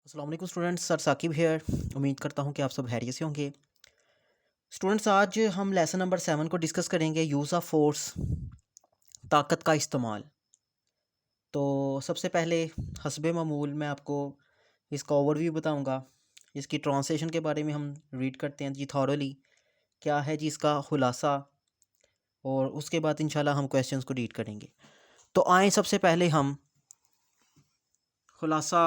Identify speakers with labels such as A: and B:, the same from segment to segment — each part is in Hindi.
A: अस्सलाम वालेकुम स्टूडेंट्स, सर साकिब हेयर। उम्मीद करता हूँ कि आप सब खैरियत से होंगे। स्टूडेंट्स, आज हम लेसन नंबर 7 को डिस्कस करेंगे, यूज़ ऑफ फोर्स, ताकत का इस्तेमाल। तो सबसे पहले हस्बे मामूल मैं आपको इसका ओवरव्यू बताऊंगा। इसकी ट्रांसलेशन के बारे में हम रीड करते हैं जी थॉरली, क्या है जी इसका खुलासा, और उसके बाद इंशाल्लाह हम क्वेश्चंस को रीड करेंगे। तो आए सबसे पहले हम खुलासा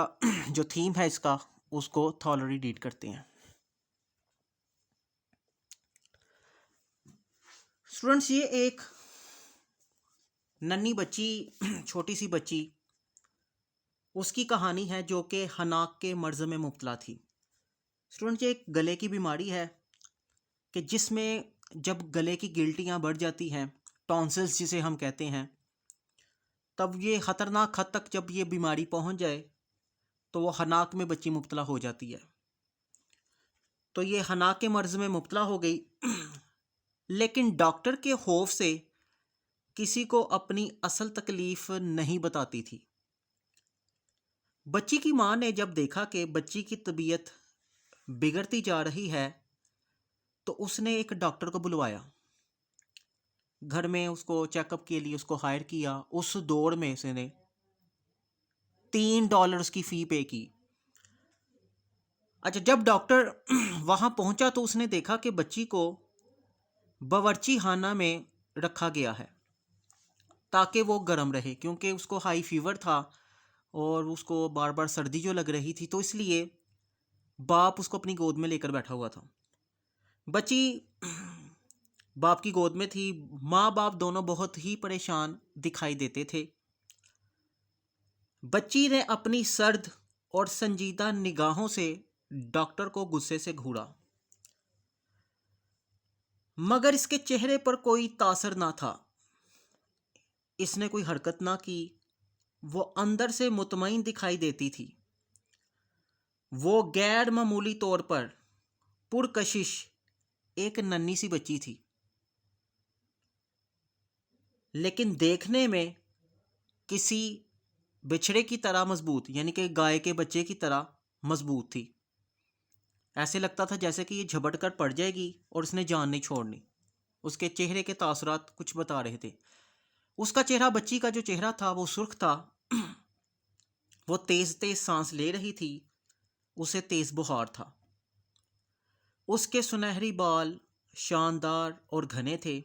A: जो थीम है इसका उसको थॉरली रीड करते हैं। स्टूडेंट्स, ये एक नन्ही बच्ची छोटी सी बच्ची, उसकी कहानी है जो कि हनाक के मर्ज़ में मुब्तला थी। स्टूडेंट, ये एक गले की बीमारी है कि जिसमें जब गले की गिल्टियाँ बढ़ जाती हैं, टॉन्सिल्स जिसे हम कहते हैं, तब ये ख़तरनाक हद तक जब ये बीमारी पहुंच जाए तो वो हनाक में बच्ची मुब्तला हो जाती है। तो ये हनाक के मर्ज़ में मुब्तला हो गई लेकिन डॉक्टर के खौफ से किसी को अपनी असल तकलीफ़ नहीं बताती थी। बच्ची की माँ ने जब देखा कि बच्ची की तबीयत बिगड़ती जा रही है तो उसने एक डॉक्टर को बुलवाया। घर में उसको चेकअप के लिए उसको हायर किया। उस दौर में उसने $3 उसकी फ़ी पे की। अच्छा, जब डॉक्टर वहाँ पहुँचा तो उसने देखा कि बच्ची को बावर्ची खाना में रखा गया है ताकि वो गर्म रहे, क्योंकि उसको हाई फीवर था और उसको बार बार सर्दी जो लग रही थी, तो इसलिए बाप उसको अपनी गोद में लेकर बैठा हुआ था। बच्ची बाप की गोद में थी। माँ बाप दोनों बहुत ही परेशान दिखाई देते थे। बच्ची ने अपनी सर्द और संजीदा निगाहों से डॉक्टर को गुस्से से घूरा, मगर इसके चेहरे पर कोई तासर ना था। इसने कोई हरकत ना की। वो अंदर से मुतमईन दिखाई देती थी। वो गैर मामूली तौर पर पुरकशिश एक नन्ही सी बच्ची थी, लेकिन देखने में किसी बिछड़े की तरह मजबूत, यानी कि गाय के बच्चे की तरह मजबूत थी। ऐसे लगता था जैसे कि ये झपट कर पड़ जाएगी और इसने जान नहीं छोड़नी। उसके चेहरे के तासुरात कुछ बता रहे थे। उसका चेहरा, बच्ची का जो चेहरा था वो सुर्ख था। वो तेज तेज सांस ले रही थी। उसे तेज बुखार था। उसके सुनहरी बाल शानदार और घने थे।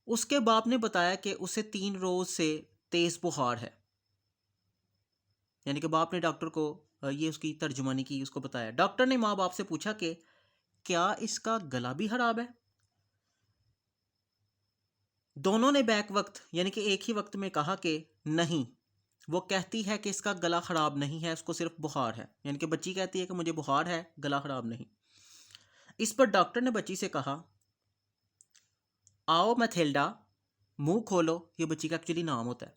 A: उसके बाप ने बताया कि उसे 3 रोज से तेज बुखार है। यानी कि बाप ने डॉक्टर को ये उसकी तर्जुमानी की, उसको बताया। डॉक्टर ने माँ बाप से पूछा कि क्या इसका गला भी खराब है। दोनों ने बैक वक्त यानी कि एक ही वक्त में कहा कि नहीं। वो कहती है कि इसका गला ख़राब नहीं है, उसको सिर्फ बुखार है। यानी कि बच्ची कहती है कि मुझे बुखार है, गला ख़राब नहीं। इस पर डॉक्टर ने बच्ची से कहा, आओ मैथिल्डा, मुंह खोलो। ये बच्ची का एक्चुअली नाम होता है।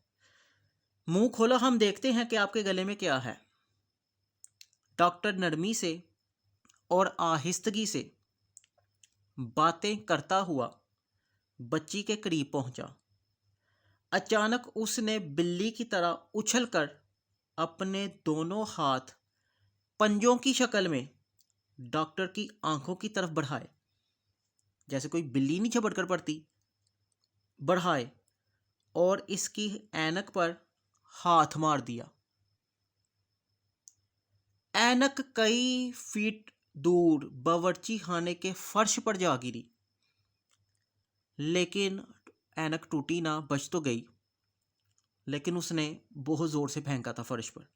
A: मुंह खोलो, हम देखते हैं कि आपके गले में क्या है। डॉक्टर नरमी से और आहिस्तगी से बातें करता हुआ बच्ची के करीब पहुंचा। अचानक उसने बिल्ली की तरह उछलकर अपने दोनों हाथ पंजों की शक्ल में डॉक्टर की आंखों की तरफ बढ़ाए, जैसे कोई बिल्ली नहीं झपट कर पड़ती, बढ़ाए, और इसकी ऐनक पर हाथ मार दिया। ऐनक कई फीट दूर बावर्ची खाने के फर्श पर जा गिरी, लेकिन ऐनक टूटी ना, बच तो गई, लेकिन उसने बहुत जोर से फेंका था फर्श पर।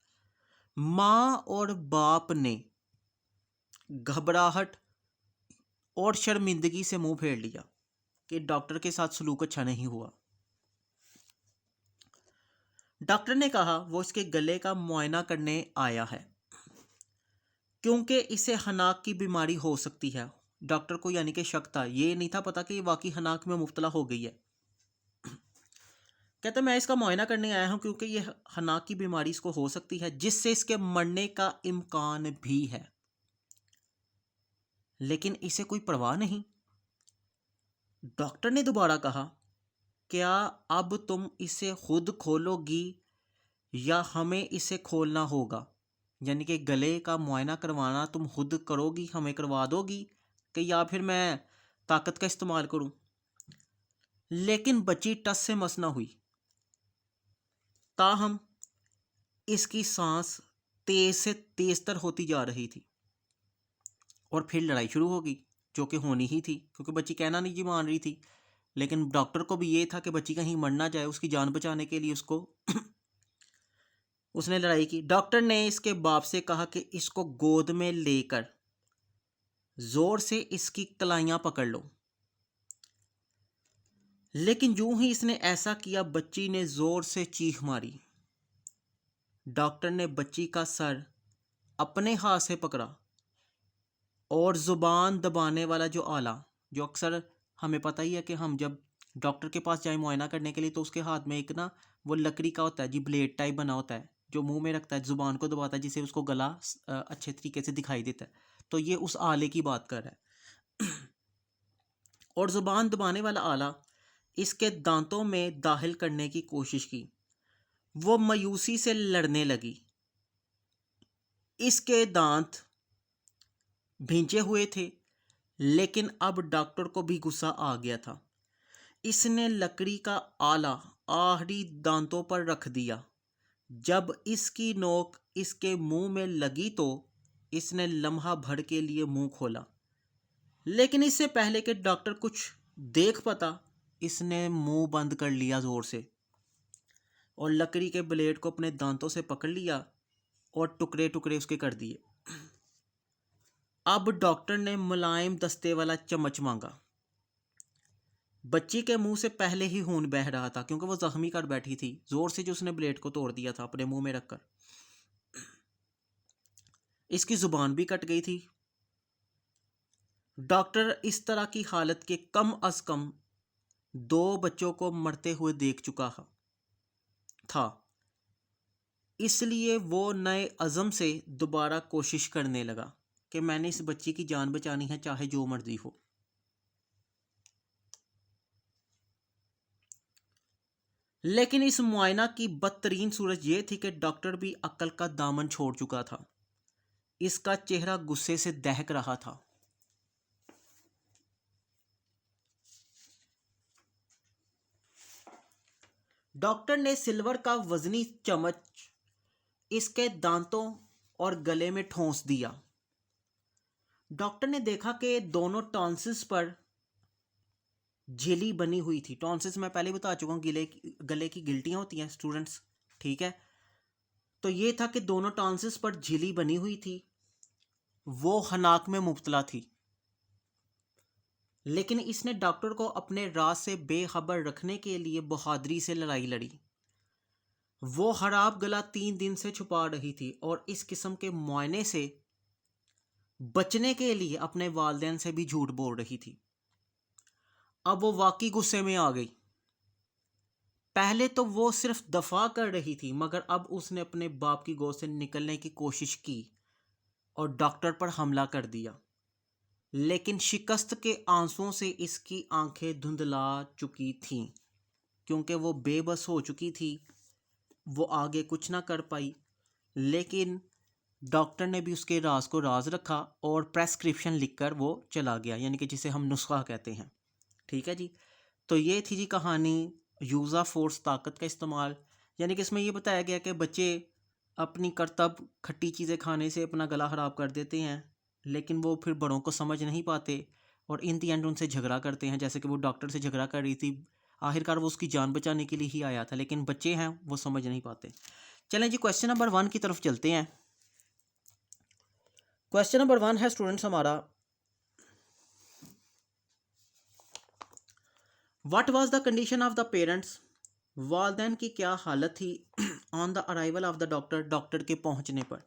A: माँ और बाप ने घबराहट और शर्मिंदगी से मुंह फेर लिया कि डॉक्टर के साथ सलूक अच्छा नहीं हुआ। डॉक्टर ने कहा वो इसके गले का मुआयना करने आया है क्योंकि इसे हनाक की बीमारी हो सकती है। डॉक्टर को यानी कि शक था, ये नहीं था पता कि ये वाकई हनाक में मुब्तला हो गई है। कहते मैं इसका मुआयना करने आया हूं क्योंकि ये हनाक की बीमारी इसको हो सकती है जिससे इसके मरने का इम्कान भी है, लेकिन इसे कोई परवाह नहीं। डॉक्टर ने दोबारा कहा, क्या अब तुम इसे खुद खोलोगी या हमें इसे खोलना होगा। यानी कि गले का मुआयना करवाना तुम खुद करोगी, हमें करवा दोगी कि या फिर मैं ताकत का इस्तेमाल करूं? लेकिन बच्ची टस से मस ना हुई। ताहम इसकी सांस तेज से तेज तर होती जा रही थी और फिर लड़ाई शुरू होगी, जो कि होनी ही थी क्योंकि बच्ची कहना नहीं जी मान रही थी। लेकिन डॉक्टर को भी ये था कि बच्ची कहीं मर ना जाए, उसकी जान बचाने के लिए उसको उसने लड़ाई की। डॉक्टर ने इसके बाप से कहा कि इसको गोद में लेकर जोर से इसकी कलाइयां पकड़ लो। लेकिन यूं ही इसने ऐसा किया, बच्ची ने जोर से चीख मारी। डॉक्टर ने बच्ची का सर अपने हाथ से पकड़ा और जुबान दबाने वाला जो आला, जो अक्सर हमें पता ही है कि हम जब डॉक्टर के पास जाए मुआयना करने के लिए तो उसके हाथ में एक ना वो लकड़ी का होता है जी, ब्लेड टाइप बना होता है, जो मुंह में रखता है, जुबान को दबाता है, जिससे उसको गला अच्छे तरीके से दिखाई देता है। तो ये उस आले की बात कर रहा है। और जुबान दबाने वाला आला इसके दांतों में दाखिल करने की कोशिश की। वो मायूसी से लड़ने लगी। इसके दांत भींचे हुए थे, लेकिन अब डॉक्टर को भी गुस्सा आ गया था। इसने लकड़ी का आला आखिरी दांतों पर रख दिया। जब इसकी नोक इसके मुंह में लगी तो इसने लम्हा भर के लिए मुंह खोला, लेकिन इससे पहले कि डॉक्टर कुछ देख पाता, इसने मुंह बंद कर लिया जोर से और लकड़ी के ब्लेड को अपने दांतों से पकड़ लिया और टुकड़े टुकड़े उसके कर दिए। अब डॉक्टर ने मुलायम दस्ते वाला चम्मच मांगा। बच्ची के मुंह से पहले ही खून बह रहा था क्योंकि वो जख्मी कर बैठी थी जोर से, जो उसने ब्लेड को तोड़ दिया था अपने मुंह में रखकर। इसकी जुबान भी कट गई थी। डॉक्टर इस तरह की हालत के कम अज कम 2 बच्चों को मरते हुए देख चुका था, इसलिए वो नए अज़म से दोबारा कोशिश करने लगा कि मैंने इस बच्ची की जान बचानी है, चाहे जो मर्जी हो। लेकिन इस मुआयना की बदतरीन सूरत यह थी कि डॉक्टर भी अक्ल का दामन छोड़ चुका था। इसका चेहरा गुस्से से दहक रहा था। डॉक्टर ने सिल्वर का वजनी चम्मच इसके दांतों और गले में ठोंस दिया। डॉक्टर ने देखा कि दोनों टॉन्सिल्स पर झिल्ली बनी हुई थी। टॉन्सिल्स मैं पहले बता चुका हूँ, गले की गिल्टियाँ होती हैं स्टूडेंट्स, ठीक है। तो ये था कि दोनों टॉन्सिल्स पर झिल्ली बनी हुई थी। वो हनाक में मुब्तला थी, लेकिन इसने डॉक्टर को अपने राज से बेखबर रखने के लिए बहादुरी से लड़ाई लड़ी। वो खराब गला 3 दिन से छुपा रही थी और इस किस्म के मुआयने से बचने के लिए अपने वालिदैन से भी झूठ बोल रही थी। अब वो वाकई गुस्से में आ गई। पहले तो वो सिर्फ दफा कर रही थी, मगर अब उसने अपने बाप की गोद से निकलने की कोशिश की और डॉक्टर पर हमला कर दिया। लेकिन शिकस्त के आंसुओं से इसकी आंखें धुंधला चुकी थीं, क्योंकि वो बेबस हो चुकी थी। वो आगे कुछ ना कर पाई। लेकिन डॉक्टर ने भी उसके राज को राज रखा और प्रेस्क्रिप्शन लिखकर वो चला गया, यानी कि जिसे हम नुस्खा कहते हैं, ठीक है जी। तो ये थी जी कहानी यूज़ ऑफ फोर्स, ताकत का इस्तेमाल। यानी कि इसमें ये बताया गया कि बच्चे अपनी करतब खट्टी चीज़ें खाने से अपना गला ख़राब कर देते हैं, लेकिन वो फिर बड़ों को समझ नहीं पाते और इन दी एंड उनसे झगड़ा करते हैं। जैसे कि वो डॉक्टर से झगड़ा कर रही थी, आखिरकार वो उसकी जान बचाने के लिए ही आया था, लेकिन बच्चे हैं वो समझ नहीं पाते। चलें जी क्वेश्चन नंबर 1 की तरफ चलते हैं। क्वेश्चन नंबर 1 है स्टूडेंट्स हमारा, what was the condition of the parents, वालदैन की क्या हालत थी on the arrival of the doctor, doctor के पहुंचने पर।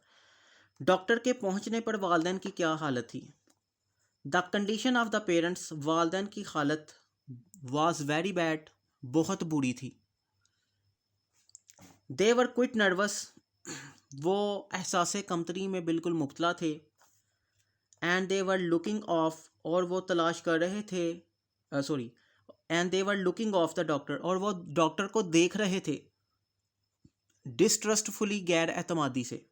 A: डॉक्टर के पहुंचने पर वालदैन की क्या हालत थी। The condition of the parents, वालदैन की हालत वाज वेरी बैड, बहुत बुरी थी। दे वर क्विट नर्वस, वो एहसास कमतरी में बिल्कुल मुब्तला थे। And they were looking of, और वो तलाश कर रहे थे, and they were looking of the doctor, और वो डॉक्टर को देख रहे थे डिस्ट्रस्टफुली, गैर एतमादी से।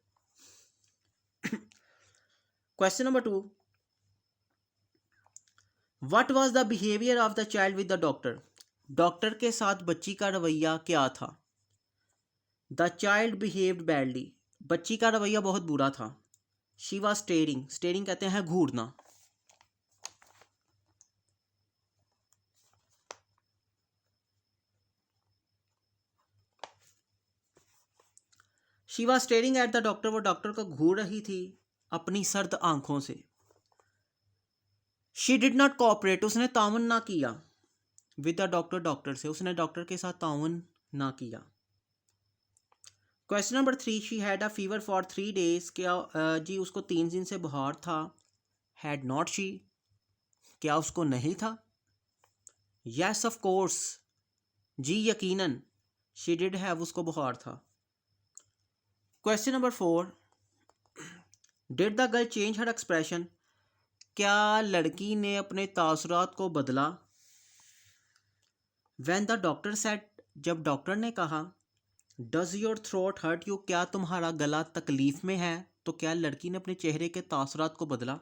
A: Question number 2, what was the behaviour of the child with the doctor? Doctor के साथ बच्ची का रवैया क्या था? द चाइल्ड बिहेव्ड बैडली, बच्ची का रवैया बहुत बुरा था। शी वाज स्टेरिंग, स्टेरिंग कहते हैं घूरना। She was staring at the doctor, वो डॉक्टर को घूर रही थी अपनी सर्द आंखों से। शी डिड नॉट कोऑपरेट, उसने ताउन ना किया। विद द डॉक्टर, डॉक्टर से, उसने डॉक्टर के साथ ताउन ना किया। Question number 3, she had a fever for 3 days, क्या जी उसको 3 दिन से बुखार था। हैड नॉट शी, क्या उसको नहीं था? यस ऑफ कोर्स, जी यकीनन। शी डिड हैव, उसको बुखार था। Question number 4, did the girl change her expression, क्या लड़की ने अपने तासुरात को बदला? व्हेन द डॉक्टर सेड, जब डॉक्टर ने कहा, does your throat hurt you, क्या तुम्हारा गला तकलीफ में है? तो क्या लड़की ने अपने चेहरे के तासुरात को बदला?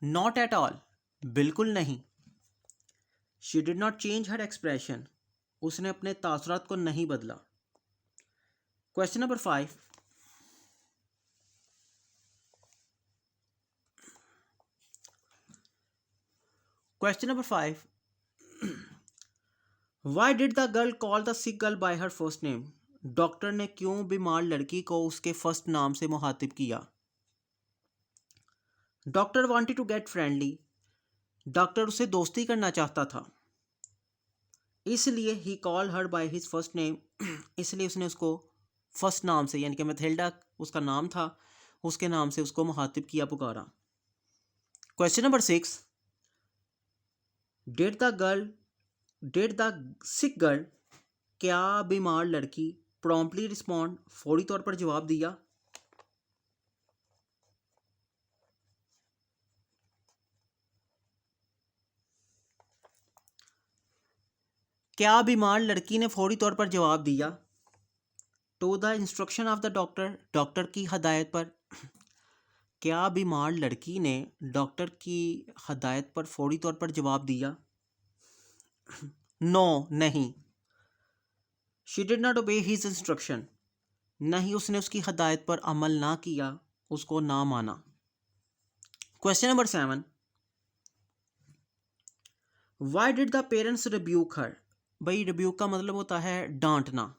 A: नॉट एट ऑल, बिल्कुल नहीं। She did not change her expression, उसने अपने तासुरात को नहीं बदला। Question number 5, question number 5, Y did the girl call the sick girl bye her first name? Doctor ने क्यों बीमार लड़की को उसके फर्स्ट नाम से मुखातिब किया? Doctor wanted to get friendly, doctor उससे दोस्ती करना चाहता था, इसलिए ही call her by his first name, इसलिए उसने उसको फर्स्ट नाम से, यानी कि मैथिल्डा उसका नाम था, उसके नाम से उसको मुखातिब किया, पुकारा। Question number 6, did the sick girl, क्या बीमार लड़की, प्रॉम्प्टली रिस्पॉन्ड, फौरी तौर पर जवाब दिया? क्या बीमार लड़की ने फौरी तौर पर जवाब दिया? To the instruction of the doctor, doctor की हदायत पर। क्या बीमार लड़की ने डॉक्टर की हदायत पर फौरी तौर पर जवाब दिया? नो, नहीं। She did not obey his instruction, नहीं उसने उसकी हदायत पर अमल ना किया, उसको ना माना। Question number 7, why did the parents rebuke her? भाई रिब्यूक का मतलब होता है डांटना।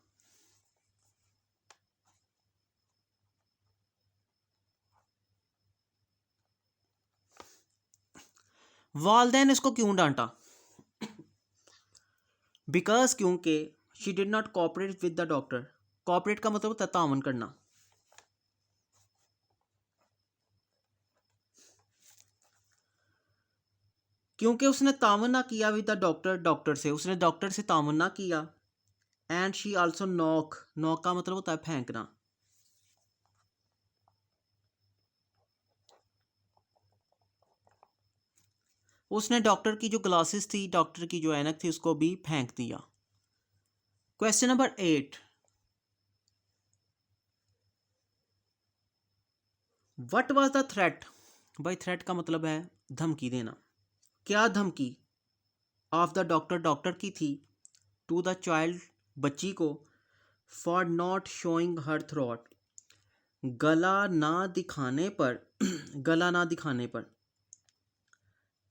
A: वालदैन इसको क्यों डांटा? बिकॉज, क्योंकि she did not cooperate with the doctor, cooperate का मतलब होता है तावन करना। क्योंकि उसने तावन ना किया विद द डॉक्टर, डॉक्टर से, उसने डॉक्टर से तावन ना किया। And she also knock, knock का मतलब होता है फेंकना। उसने डॉक्टर की जो ग्लासेस थी, डॉक्टर की जो ऐनक थी, उसको भी फेंक दिया। Question number 8, what was the threat? भाई थ्रेट का मतलब है धमकी देना। क्या धमकी ऑफ द डॉक्टर, डॉक्टर की थी, टू द चाइल्ड, बच्ची को, for not showing her throat, गला ना दिखाने पर गला ना दिखाने पर।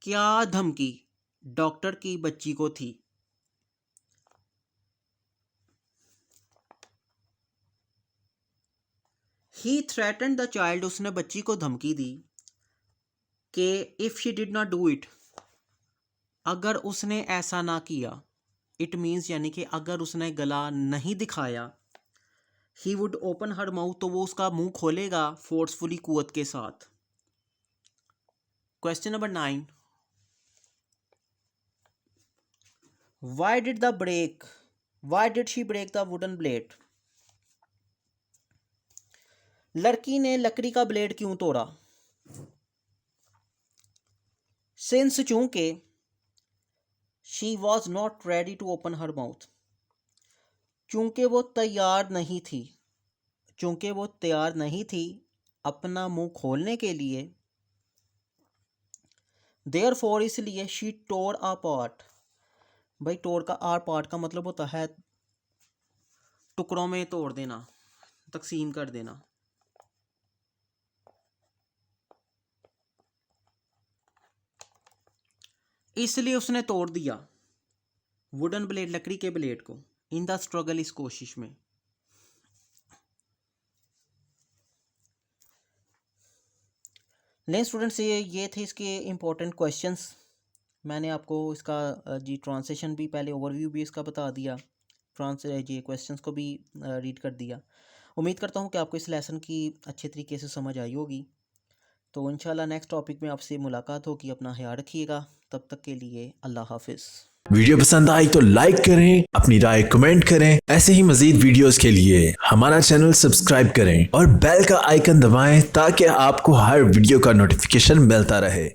A: क्या धमकी डॉक्टर की बच्ची को थी? ही थ्रेटन्ड द चाइल्ड, उसने बच्ची को धमकी दी कि if she did not do it, अगर उसने ऐसा ना किया, इट मीन्स यानी कि अगर उसने गला नहीं दिखाया, he would open her mouth, तो वो उसका मुंह खोलेगा फोर्सफुली, कुवत के साथ। Question number 9, why did she break the wooden blade? लड़की ने लकड़ी का ब्लेड क्यों तोड़ा? सिंस, चूंकि, she was not ready to open her mouth, चूंकि वो तैयार नहीं थी, चूंकि वो तैयार नहीं थी अपना मुंह खोलने के लिए, देयरफॉर इसलिए शी टोर अ पार्ट। भाई टोर का आर पार्ट का मतलब होता है टुकड़ों में तोड़ देना, तकसीम कर देना। इसलिए उसने तोड़ दिया वुडन ब्लेड, लकड़ी के ब्लेड को, इन द स्ट्रगल, इस कोशिश में। नहीं स्टूडेंट्स, ये थे इसके इम्पोर्टेंट क्वेश्चंस। मैंने आपको इसका जी ट्रांसलेशन भी, पहले ओवरव्यू भी इसका बता दिया, ये क्वेश्चंस को भी रीड कर दिया। उम्मीद करता हूँ कि आपको इस लेसन की अच्छे तरीके से समझ आई होगी। तो इंशाल्लाह नेक्स्ट टॉपिक में आपसे मुलाकात होगी। अपना ख्याल रखिएगा, तब तक के लिए अल्लाह हाफिज़।
B: वीडियो पसंद आई तो लाइक करें, अपनी राय कमेंट करें। ऐसे ही मजीद वीडियोस के लिए हमारा चैनल सब्सक्राइब करें और बेल का आइकन दबाएं ताकि आपको हर वीडियो का नोटिफिकेशन मिलता रहे।